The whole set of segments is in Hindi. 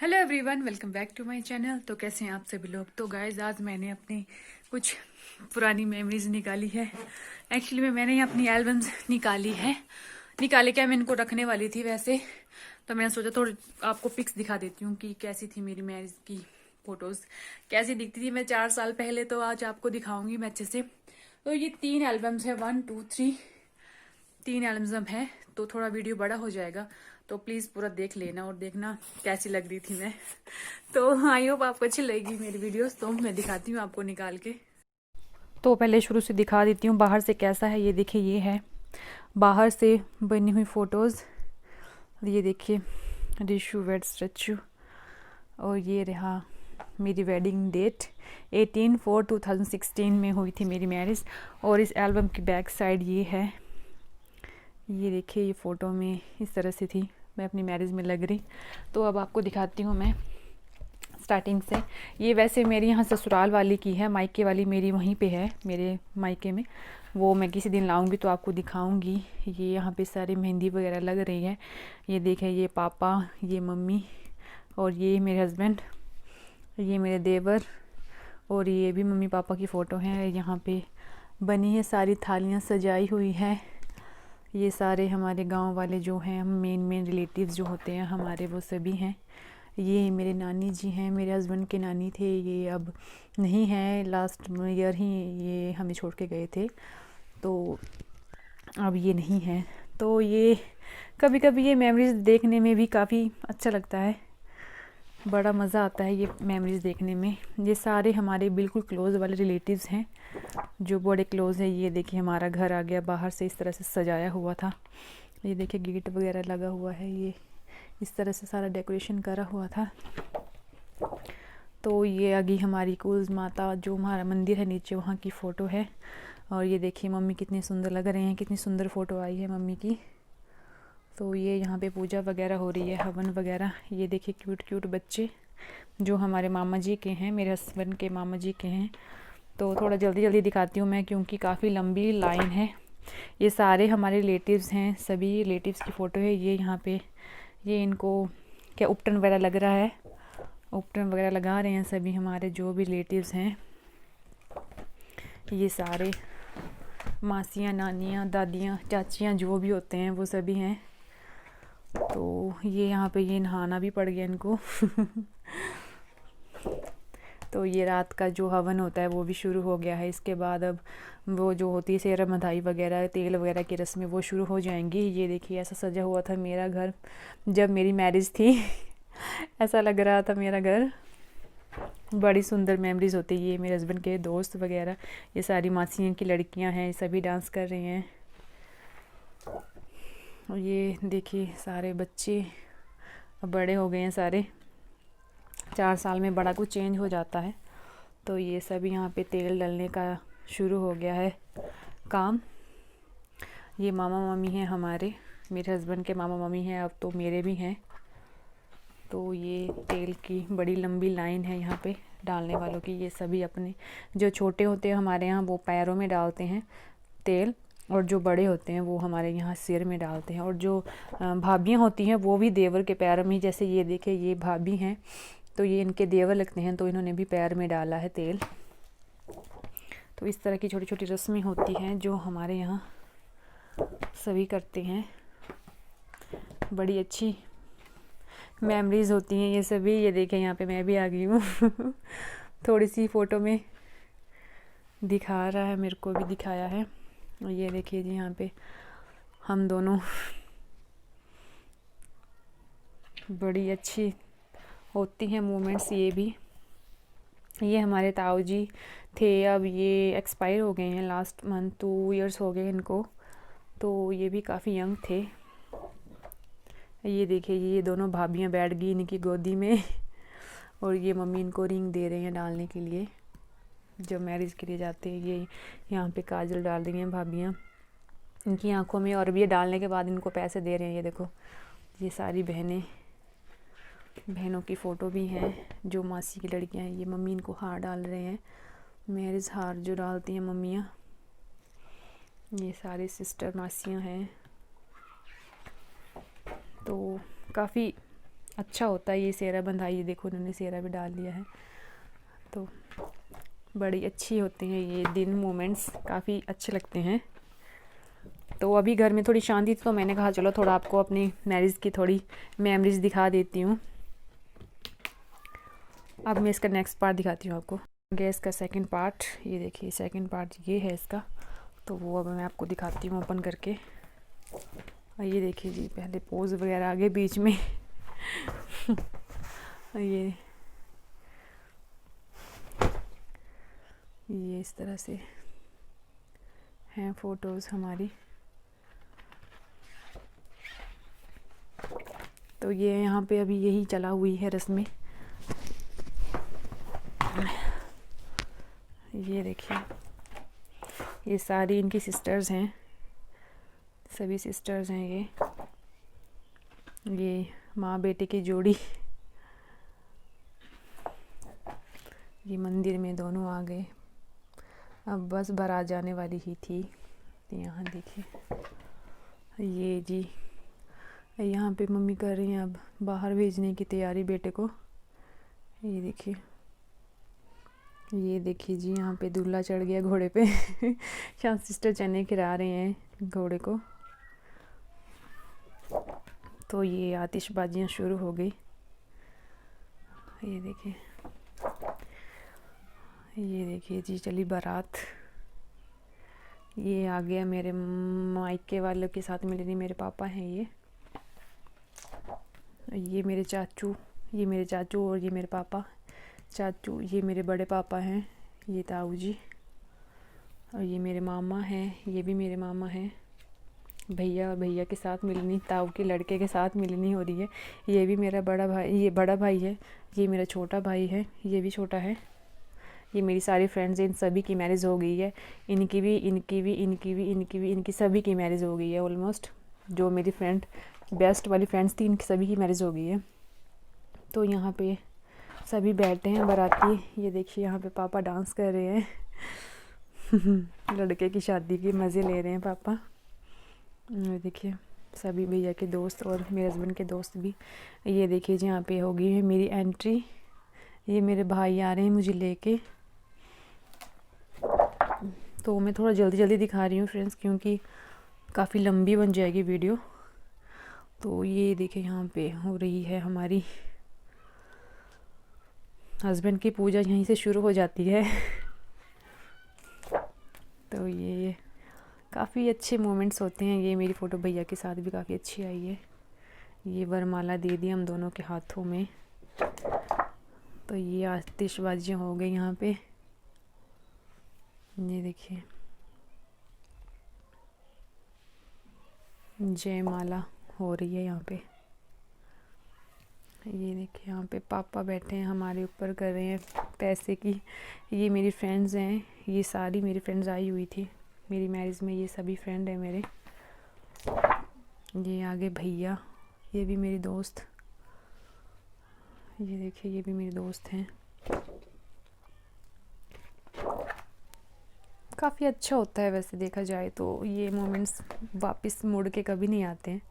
Hello everyone, welcome back to my channel. तो कैसे हैं आप सभी लोग। तो गाइज आज मैंने अपनी कुछ पुरानी मेमोरीज निकाली है। एक्चुअली में मैंने अपनी एल्बम्स निकाले क्या, मैं इनको रखने वाली थी वैसे। तो मैंने सोचा थोड़ी आपको पिक्स दिखा देती हूँ कि कैसी थी मेरी मैरिज की फोटोज, कैसी दिखती थी मैं 4 साल पहले। तो आज आपको दिखाऊंगी मैं अच्छे से। तो ये 3 एल्बम्स है, 1 2 3, 3 एल्बम है। तो थोड़ा वीडियो बड़ा हो जाएगा, तो प्लीज पूरा देख लेना और देखना कैसी लग रही थी मैं। तो आई होप आपको अच्छी लगेगी मेरी वीडियोस। तो मैं दिखाती हूँ आपको निकाल के। तो पहले शुरू से दिखा देती हूँ बाहर से कैसा है। ये देखिए, ये है बाहर से बनी हुई फोटोज। ये देखिए रिशु वेड स्टैचू, और ये रहा मेरी वेडिंग डेट 18/4/2016 में हुई थी मेरी मैरिज। और इस एल्बम की बैक साइड ये है। ये देखिए, ये फ़ोटो में इस तरह से थी मैं अपनी मैरिज में लग रही। तो अब आपको दिखाती हूँ मैं स्टार्टिंग से। ये वैसे मेरी यहाँ ससुराल वाली की है, मायके वाली मेरी वहीं पे है मेरे मायके में। वो मैं किसी दिन लाऊंगी तो आपको दिखाऊंगी। ये यहाँ पे सारी मेहंदी वगैरह लग रही है। ये देखें, ये पापा, ये मम्मी, और ये मेरे हस्बैंड, ये मेरे देवर, और ये भी मम्मी पापा की फ़ोटो है। यहाँ पे बनी है, सारी थालियाँ सजाई हुई है। ये सारे हमारे गांव वाले जो हैं, मेन रिलेटिव्स जो होते हैं हमारे, वो सभी हैं। ये मेरे नानी जी हैं, मेरे हस्बैंड के नानी थे। ये अब नहीं है, लास्ट ईयर ही ये हमें छोड़ के गए थे, तो अब ये नहीं है। तो ये कभी कभी ये मेमोरीज देखने में भी काफ़ी अच्छा लगता है, बड़ा मज़ा आता है ये मेमोरीज देखने में। ये सारे हमारे बिल्कुल क्लोज़ वाले रिलेटिव्स हैं जो बड़े क्लोज़ है। ये देखिए हमारा घर आ गया, बाहर से इस तरह से सजाया हुआ था। ये देखिए गेट वगैरह लगा हुआ है, ये इस तरह से सारा डेकोरेशन करा हुआ था। तो ये आगे हमारी कुल माता, जो हमारा मंदिर है नीचे, वहाँ की फ़ोटो है। और ये देखिए मम्मी कितनी सुंदर लग रहे हैं, कितनी सुंदर फ़ोटो आई है मम्मी की। तो ये यहाँ पे पूजा वगैरह हो रही है, हवन वगैरह। ये देखिए क्यूट क्यूट बच्चे जो हमारे मामा जी के हैं, मेरे हस्बैंड के मामा जी के हैं। तो थोड़ा जल्दी जल्दी दिखाती हूँ मैं, क्योंकि काफ़ी लंबी लाइन है। ये सारे हमारे रिलेटिव्स हैं, सभी रिलेटिव्स की फ़ोटो है। ये यहाँ पे ये इनको क्या उपटन वगैरह लग रहा है, उपटन वगैरह लगा रहे हैं सभी हमारे जो भी रिलेटिव्स हैं। ये सारे मासियाँ, नानियाँ, दादियाँ, चाचियाँ जो भी होते हैं वो सभी हैं। तो ये यहाँ पे ये नहाना भी पड़ गया इनको तो ये रात का जो हवन होता है वो भी शुरू हो गया है। इसके बाद अब वो जो होती है सेहरा मधाई वगैरह, तेल वगैरह की रस्में, वो शुरू हो जाएंगी। ये देखिए ऐसा सजा हुआ था मेरा घर जब मेरी मैरिज थी ऐसा लग रहा था मेरा घर। बड़ी सुंदर मेमोरीज होती है। ये मेरे हस्बैंड के दोस्त वगैरह, ये सारी मासियों की लड़कियां हैं, सभी डांस कर रही हैं। और ये देखिए सारे बच्चे अब बड़े हो गए हैं सारे। 4 साल में बड़ा कुछ चेंज हो जाता है। तो ये सब यहाँ पे तेल डालने का शुरू हो गया है काम। ये मामा मम्मी हैं हमारे, मेरे हस्बैंड के मामा मम्मी हैं, अब तो मेरे भी हैं। तो ये तेल की बड़ी लंबी लाइन है यहाँ पे डालने वालों की। ये सभी अपने जो छोटे होते हैं हमारे यहाँ वो पैरों में डालते हैं तेल, और जो बड़े होते हैं वो हमारे यहाँ सिर में डालते हैं। और जो भाभियाँ होती हैं वो भी देवर के पैरों में, जैसे ये देखे ये भाभी हैं तो ये इनके देवर लगते हैं, तो इन्होंने भी पैर में डाला है तेल। तो इस तरह की छोटी छोटी रस्में होती हैं जो हमारे यहाँ सभी करते हैं। बड़ी अच्छी मेमोरीज होती हैं ये सभी। ये देखें यहाँ पे मैं भी आ गई हूँ थोड़ी सी फ़ोटो में दिखा रहा है, मेरे को भी दिखाया है। और ये देखिए जी यहाँ पे हम दोनों, बड़ी अच्छी होती हैं मोमेंट्स ये भी। ये हमारे ताऊ जी थे, अब ये एक्सपायर हो गए हैं लास्ट मंथ, 2 इयर्स हो गए इनको। तो ये भी काफ़ी यंग थे। ये देखिए ये दोनों भाभियाँ बैठ गई इनकी गोदी में और ये मम्मी इनको रिंग दे रहे हैं डालने के लिए जब मैरिज के लिए जाते हैं। ये यहाँ पे काजल डाल रही हैं भाभियाँ इनकी आंखों में, और भी ये डालने के बाद इनको पैसे दे रहे हैं। ये देखो ये सारी बहनों की फ़ोटो भी हैं जो मासी की लड़कियां हैं। ये मम्मी इनको हार डाल रहे हैं, मैरिज हार जो डालती हैं मम्मियाँ। ये सारे सिस्टर मासियां हैं। तो काफ़ी अच्छा होता है ये सेहरा बंधाई। ये देखो उन्होंने सेहरा भी डाल लिया है। तो बड़ी अच्छी होती हैं ये दिन, मोमेंट्स काफ़ी अच्छे लगते हैं। तो अभी घर में थोड़ी शांति थी तो मैंने कहा चलो थोड़ा आपको अपनी मैरिज की थोड़ी मेमोरीज दिखा देती हूँ। अब मैं इसका नेक्स्ट पार्ट दिखाती हूँ आपको। गैस का सेकंड पार्ट, ये देखिए सेकंड पार्ट ये है इसका। तो वो अब मैं आपको दिखाती हूँ ओपन करके। और ये देखिए जी, पहले पोज वगैरह आगे बीच में ये इस तरह से हैं फ़ोटोज़ हमारी। तो ये यहाँ पे अभी यही चला हुई है रस्में। ये देखिए, ये सारी इनकी सिस्टर्स हैं, सभी सिस्टर्स हैं ये माँ बेटे की जोड़ी। ये मंदिर में दोनों आ गए, अब बस बारात जाने वाली ही थी। यहाँ देखिए, ये जी यहाँ पे मम्मी कर रही हैं अब बाहर भेजने की तैयारी बेटे को। ये देखिए, ये देखिए जी, यहाँ पे दूल्हा चढ़ गया घोड़े पे शायद सिस्टर चने खिला रहे हैं घोड़े को। तो ये आतिशबाजियाँ शुरू हो गई। ये देखिए जी, चली बारात। ये आ गया मेरे मायके वालों के साथ मिलने, मेरे पापा हैं ये मेरे चाचू, ये मेरे चाचू और ये मेरे पापा। चाचू ये मेरे बड़े पापा हैं, ये ताऊ जी। और ये मेरे मामा हैं, ये भी मेरे मामा हैं। भैया और भैया के साथ मिलनी, ताऊ के लड़के के साथ मिलनी हो रही है। ये भी मेरा बड़ा भाई, ये बड़ा भाई है। ये मेरा छोटा भाई है, ये भी छोटा है। ये मेरी सारी फ्रेंड्स, इन सभी की मैरिज हो गई है। इनकी सभी की मैरिज हो गई है ऑलमोस्ट। जो मेरी फ्रेंड बेस्ट वाली फ्रेंड्स थी, इनकी सभी की मैरिज हो गई है। तो यहाँ पे सभी बैठे हैं बाराती। ये देखिए यहाँ पे पापा डांस कर रहे हैं लड़के की शादी के मज़े ले रहे हैं पापा। ये देखिए सभी भैया के दोस्त और मेरे हस्बैंड के दोस्त भी। ये देखिए जी, यहाँ पे हो गई है मेरी एंट्री। ये मेरे भाई आ रहे हैं मुझे लेके। तो मैं थोड़ा जल्दी जल्दी दिखा रही हूँ फ्रेंड्स, क्योंकि काफ़ी लंबी बन जाएगी वीडियो। तो ये देखिए यहाँ पे हो रही है हमारी हस्बैंड की पूजा, यहीं से शुरू हो जाती है तो ये काफ़ी अच्छे मोमेंट्स होते हैं। ये मेरी फ़ोटो भैया के साथ भी काफ़ी अच्छी आई है। ये वरमाला दे दी हम दोनों के हाथों में। तो ये आतिशबाजियाँ हो गई यहाँ पे। ये देखिए जयमाला हो रही है यहाँ पे। ये देखिए यहाँ पे पापा बैठे हैं हमारे ऊपर, कर रहे हैं पैसे की। ये मेरी फ्रेंड्स हैं, ये सारी मेरी फ्रेंड्स आई हुई थी मेरी मैरिज में। ये सभी फ्रेंड हैं मेरे। ये आगे भैया, ये भी मेरी दोस्त। ये देखिए ये भी मेरे दोस्त हैं। काफ़ी अच्छा होता है वैसे देखा जाए तो। ये मोमेंट्स वापस मुड़ के कभी नहीं आते हैं,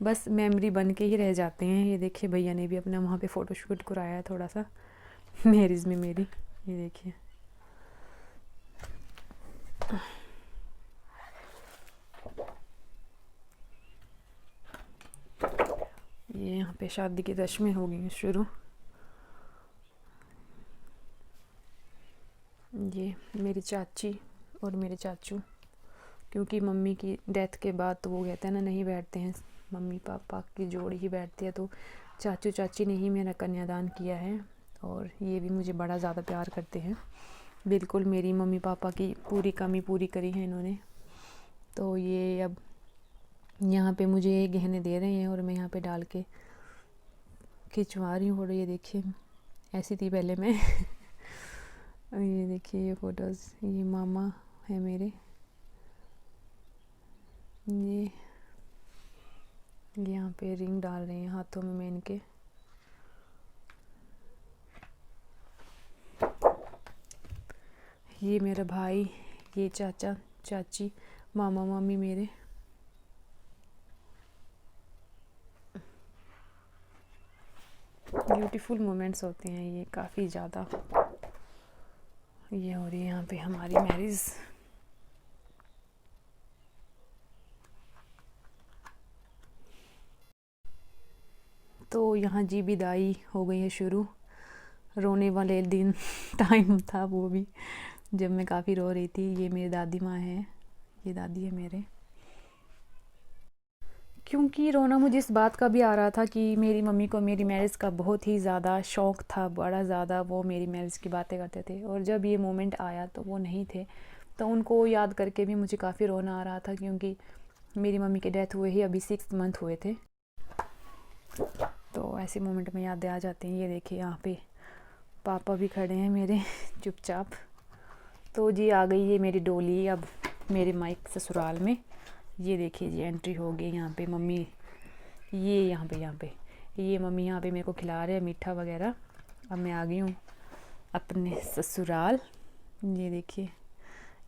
बस मेमोरी बन के ही रह जाते हैं। ये देखिए भैया ने भी अपना वहाँ पे फ़ोटो शूट कराया है थोड़ा सा मैरिज में मेरी। ये देखिए ये यहाँ पे शादी की रस्में हो गई शुरू। ये मेरी चाची और मेरे चाचू, क्योंकि मम्मी की डेथ के बाद तो वो कहते हैं ना, नहीं बैठते हैं, मम्मी पापा की जोड़ी ही बैठती है। तो चाचू चाची ने ही मेरा कन्यादान किया है और ये भी मुझे बड़ा ज़्यादा प्यार करते हैं। बिल्कुल मेरी मम्मी पापा की पूरी कमी पूरी करी है इन्होंने। तो ये अब यहाँ पे मुझे ये गहने दे रहे हैं और मैं यहाँ पे डाल के खिंचवा रही हूँ फ़ोटो। ये देखिए ऐसी थी पहले मैं ये देखिए ये फ़ोटोज़, ये मामा है मेरे। ये यहाँ पे रिंग डाल रहे हैं हाथों में मैं इनके। ये मेरा भाई, ये चाचा चाची, मामा मामी मेरे। ब्यूटीफुल मोमेंट्स होते हैं ये काफ़ी ज़्यादा। ये हो रही है यहाँ पे हमारी मैरिज। तो यहाँ जी विदाई हो गई है शुरू। रोने वाले दिन टाइम था वो भी, जब मैं काफ़ी रो रही थी। ये मेरी दादी माँ है, ये दादी है मेरे। क्योंकि रोना मुझे इस बात का भी आ रहा था कि मेरी मम्मी को मेरी मैरिज का बहुत ही ज़्यादा शौक़ था, बड़ा ज़्यादा। वो मेरी मैरिज की बातें करते थे और जब ये मोमेंट आया तो वो नहीं थे, तो उनको याद करके भी मुझे काफ़ी रोना आ रहा था, क्योंकि मेरी मम्मी के डेथ हुए ही अभी 6 मंथ हुए थे। तो ऐसे मोमेंट में यादें आ जाती हैं। ये देखिए यहाँ पे पापा भी खड़े हैं मेरे चुपचाप। तो जी आ गई ये मेरी डोली अब मेरे माइक ससुराल में। ये देखिए जी एंट्री हो गई। यहाँ पे मम्मी ये यहाँ पे ये मम्मी यहाँ पे मेरे को खिला रहे हैं मीठा वगैरह। अब मैं आ गई हूँ अपने ससुराल। ये देखिए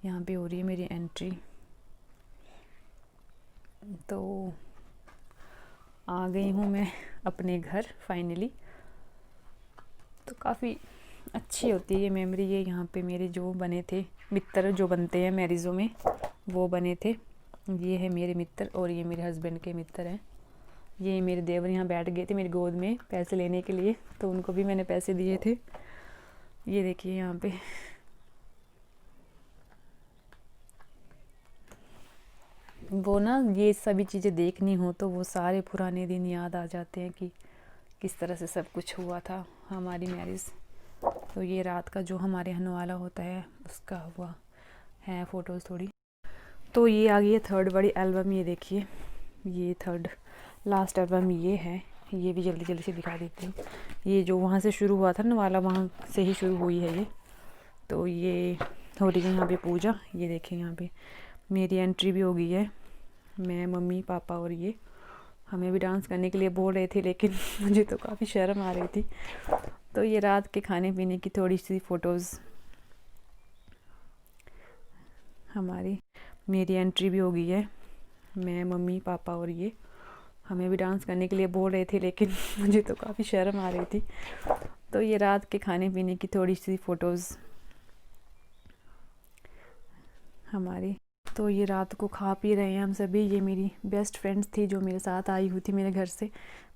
यहाँ पे हो रही है मेरी एंट्री। तो आ गई हूँ मैं अपने घर फाइनली। तो काफ़ी अच्छी होती है ये मेमोरी। ये यहाँ पे मेरे जो बने थे मित्र, जो बनते हैं मैरिजों में, वो बने थे। ये है मेरे मित्र और ये मेरे हस्बैंड के मित्र हैं। ये मेरे देवर यहाँ बैठ गए थे मेरी गोद में पैसे लेने के लिए, तो उनको भी मैंने पैसे दिए थे। ये देखिए यहाँ पे वो ना, ये सभी चीज़ें देखनी हो तो वो सारे पुराने दिन याद आ जाते हैं कि किस तरह से सब कुछ हुआ था हमारी मैरिज। तो ये रात का जो हमारे होने वाला होता है उसका हुआ है फ़ोटोज़ थोड़ी। तो ये आ गई है थर्ड बड़ी एल्बम। ये देखिए ये थर्ड लास्ट एल्बम ये है। ये भी जल्दी जल्दी से दिखा देती हूँ। ये जो वहाँ से शुरू हुआ था ना वाला, वहाँ से ही शुरू हुई है ये। तो ये हो रही है यहाँ पे पूजा। ये देखिए यहाँ पे मेरी एंट्री भी हो गई है। मैं, मम्मी, पापा और ये। हमें भी डांस करने के लिए बोल रहे थे, लेकिन मुझे तो काफ़ी शर्म आ रही थी। तो ये रात के खाने पीने की थोड़ी सी फ़ोटोज़ हमारी। मेरी एंट्री भी हो गई है। मैं, मम्मी, पापा और ये। हमें भी डांस करने के लिए बोल रहे थे, लेकिन मुझे तो काफ़ी शर्म आ रही थी। तो ये रात के खाने पीने की थोड़ी सी फ़ोटोज़ हमारी। तो ये रात को खा पी रहे हैं हम सभी। ये मेरी बेस्ट फ्रेंड्स थी जो मेरे साथ आई हुई थी मेरे घर से।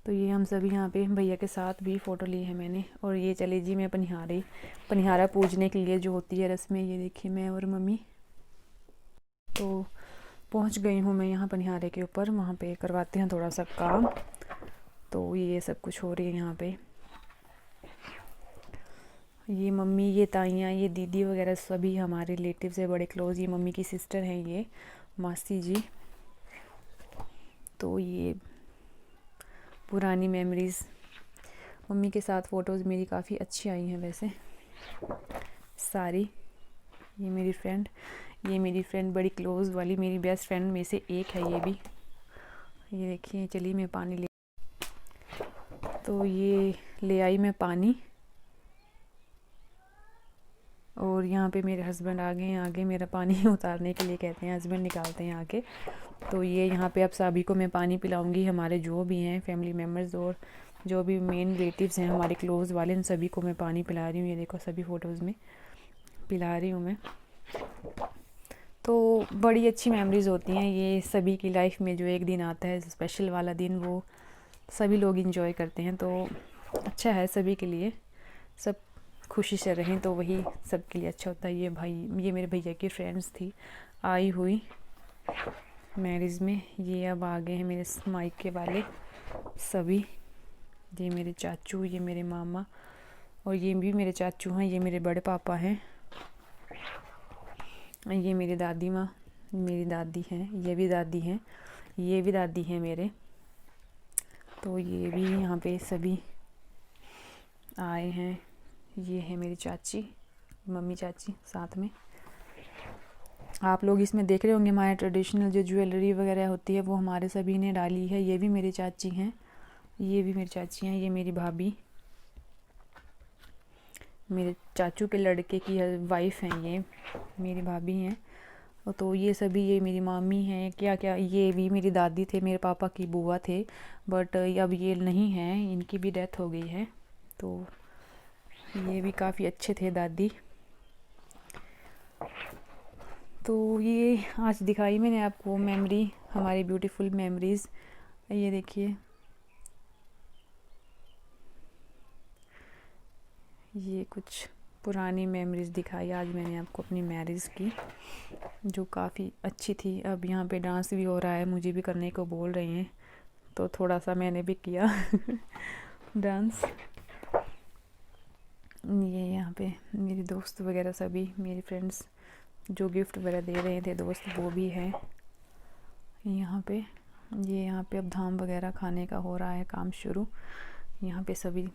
तो ये हम सभी यहाँ पे भैया के साथ भी फ़ोटो ली है मैंने। और ये चली जी मैं पनिहारा पूजने के लिए जो होती है रस्में। ये देखिए मैं और मम्मी। तो पहुँच गई हूँ मैं यहाँ पनिहारे के ऊपर। वहाँ पे करवाते हैं थोड़ा सा काम। तो ये सब कुछ हो रही है यहाँ पे। ये मम्मी, ये ताइयाँ, ये दीदी वगैरह सभी हमारे रिलेटिव्स है बड़े क्लोज़। ये मम्मी की सिस्टर हैं, ये मासी जी। तो ये पुरानी मेमोरीज़, मम्मी के साथ फ़ोटोज़ मेरी काफ़ी अच्छी आई हैं वैसे सारी। ये मेरी फ्रेंड बड़ी क्लोज़ वाली, मेरी बेस्ट फ्रेंड में से एक है ये भी। ये देखिए, चलिए मैं पानी ले। तो ये ले आई मैं पानी। और यहाँ पे मेरे हस्बैंड आ गए हैं आगे मेरा पानी उतारने के लिए, कहते हैं हस्बैंड निकालते हैं आके। तो ये यहाँ पे अब सभी को मैं पानी पिलाऊंगी, हमारे जो भी हैं फैमिली मेम्बर्स और जो भी मेन रिलेटिव्स हैं हमारे क्लोज़ वाले, इन सभी को मैं पानी पिला रही हूँ। ये देखो सभी फ़ोटोज़ में पिला रही हूँ मैं। तो बड़ी अच्छी मेमोरीज़ होती हैं ये सभी की लाइफ में। जो एक दिन आता है स्पेशल वाला दिन, वो सभी लोग इंजॉय करते हैं। तो अच्छा है सभी के लिए, सब खुशी से रहें तो वही सबके लिए अच्छा होता है। ये मेरे भैया की फ्रेंड्स थी आई हुई मैरिज में। ये अब आ गए हैं मेरे मायके वाले सभी। ये मेरे चाचू, ये मेरे मामा और ये भी मेरे चाचू हैं। ये मेरे बड़े पापा हैं। ये मेरी दादी माँ, मेरी दादी हैं, ये भी दादी हैं, ये भी दादी हैं मेरे। तो ये भी यहाँ पे सभी आए हैं। ये है मेरी चाची, मम्मी चाची साथ में। आप लोग इसमें देख रहे होंगे हमारे ट्रेडिशनल जो ज्वेलरी वगैरह होती है वो हमारे सभी ने डाली है। ये भी मेरी चाची हैं, ये भी मेरी चाची हैं। ये मेरी भाभी, मेरे चाचू के लड़के की वाइफ हैं, ये मेरी भाभी हैं। तो ये सभी, ये मेरी मामी हैं, क्या ये भी मेरी दादी थे, मेरे पापा की बुआ थे, बट अब ये नहीं हैं, इनकी भी डेथ हो गई है। तो ये भी काफ़ी अच्छे थे दादी। तो ये आज दिखाई मैंने आपको मेमोरी, हमारी ब्यूटीफुल मेमोरीज़। ये देखिए, ये कुछ पुरानी मेमोरीज़ दिखाई आज मैंने आपको अपनी मैरिज की, जो काफ़ी अच्छी थी। अब यहाँ पे डांस भी हो रहा है, मुझे भी करने को बोल रही हैं, तो थोड़ा सा मैंने भी किया डांस। ये यहाँ पे मेरी दोस्त वगैरह सभी मेरी फ्रेंड्स जो गिफ्ट वगैरह दे रहे थे दोस्त, वो भी है यहाँ पे। ये यहाँ पे अब धाम वगैरह खाने का हो रहा है काम शुरू। यहाँ पे सभी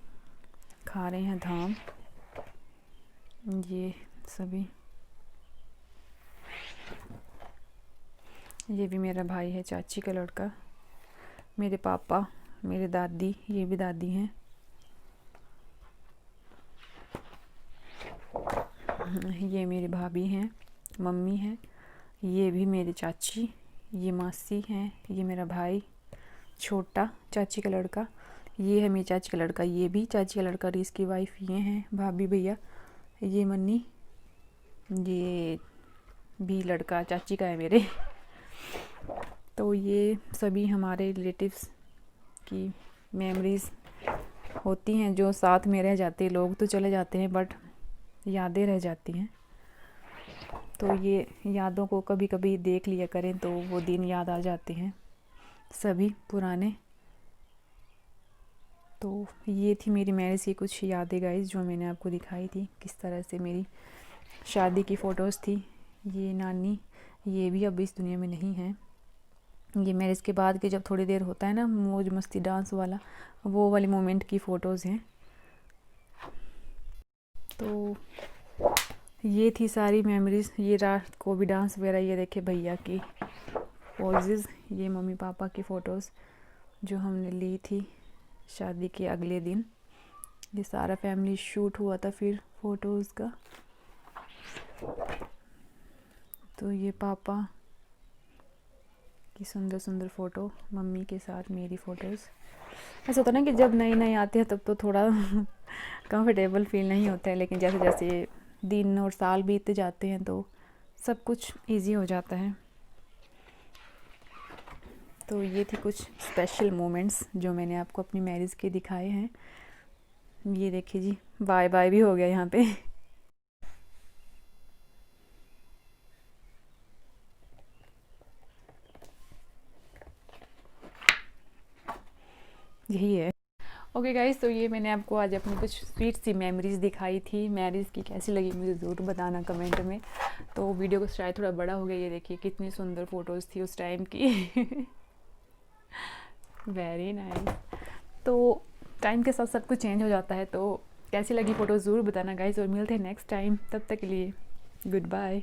खा रहे हैं धाम, ये सभी। ये भी मेरा भाई है, चाची का लड़का, मेरे पापा, मेरे दादी, ये भी दादी हैं। ये मेरी भाभी हैं, मम्मी हैं, ये भी मेरी चाची, ये मासी हैं, ये मेरा भाई छोटा, चाची का लड़का, ये है मेरी चाची का लड़का, ये भी चाची का लड़का, रीस की वाइफ ये हैं, भाभी भैया, ये मन्नी, ये भी लड़का चाची का है मेरे। तो ये सभी हमारे रिलेटिव्स की मेमोरीज़ होती हैं, जो साथ में रह जाते हैं। लोग तो चले जाते हैं बट यादें रह जाती हैं। तो ये यादों को कभी कभी देख लिया करें तो वो दिन याद आ जाते हैं सभी पुराने। तो ये थी मेरी मैरिज की कुछ यादें गाइस, जो मैंने आपको दिखाई थी। किस तरह से मेरी शादी की फ़ोटोज़ थी। ये नानी, ये भी अब इस दुनिया में नहीं है। ये मैरिज के बाद के जब थोड़ी देर होता है ना मौज मस्ती डांस वाला, वो वाले मोमेंट की फ़ोटोज़ हैं। तो ये थी सारी मेमोरीज़। ये रात को भी डांस वगैरह, ये देखे भैया की पोजेज़, ये मम्मी पापा की फ़ोटोज़ जो हमने ली थी शादी के अगले दिन। ये सारा फैमिली शूट हुआ था फिर फ़ोटोज़ का। तो ये पापा की सुंदर सुंदर फ़ोटो, मम्मी के साथ मेरी फ़ोटोज़। ऐसा होता है ना कि जब नए नए आते हैं तब तो थोड़ा कंफर्टेबल फील नहीं होता है, लेकिन जैसे जैसे दिन और साल बीतते जाते हैं तो सब कुछ इजी हो जाता है। तो ये थी कुछ स्पेशल मोमेंट्स जो मैंने आपको अपनी मैरिज के दिखाए हैं। ये देखिए जी, बाय बाय भी हो गया यहाँ पे। यही है। ओके गाइस, तो ये मैंने आपको आज अपनी कुछ स्वीट सी मेमोरीज़ दिखाई थी। मैरिज की कैसी लगी मुझे ज़रूर बताना कमेंट में। तो वीडियो को शायद थोड़ा बड़ा हो गया। ये देखिए कितनी सुंदर फ़ोटोज़ थी उस टाइम की। Very nice. तो टाइम के साथ सब कुछ चेंज हो जाता है। तो कैसी लगी फ़ोटोज़ ज़रूर बताना गाइस, और मिलते हैं नेक्स्ट टाइम। तब तक के लिए गुड बाय।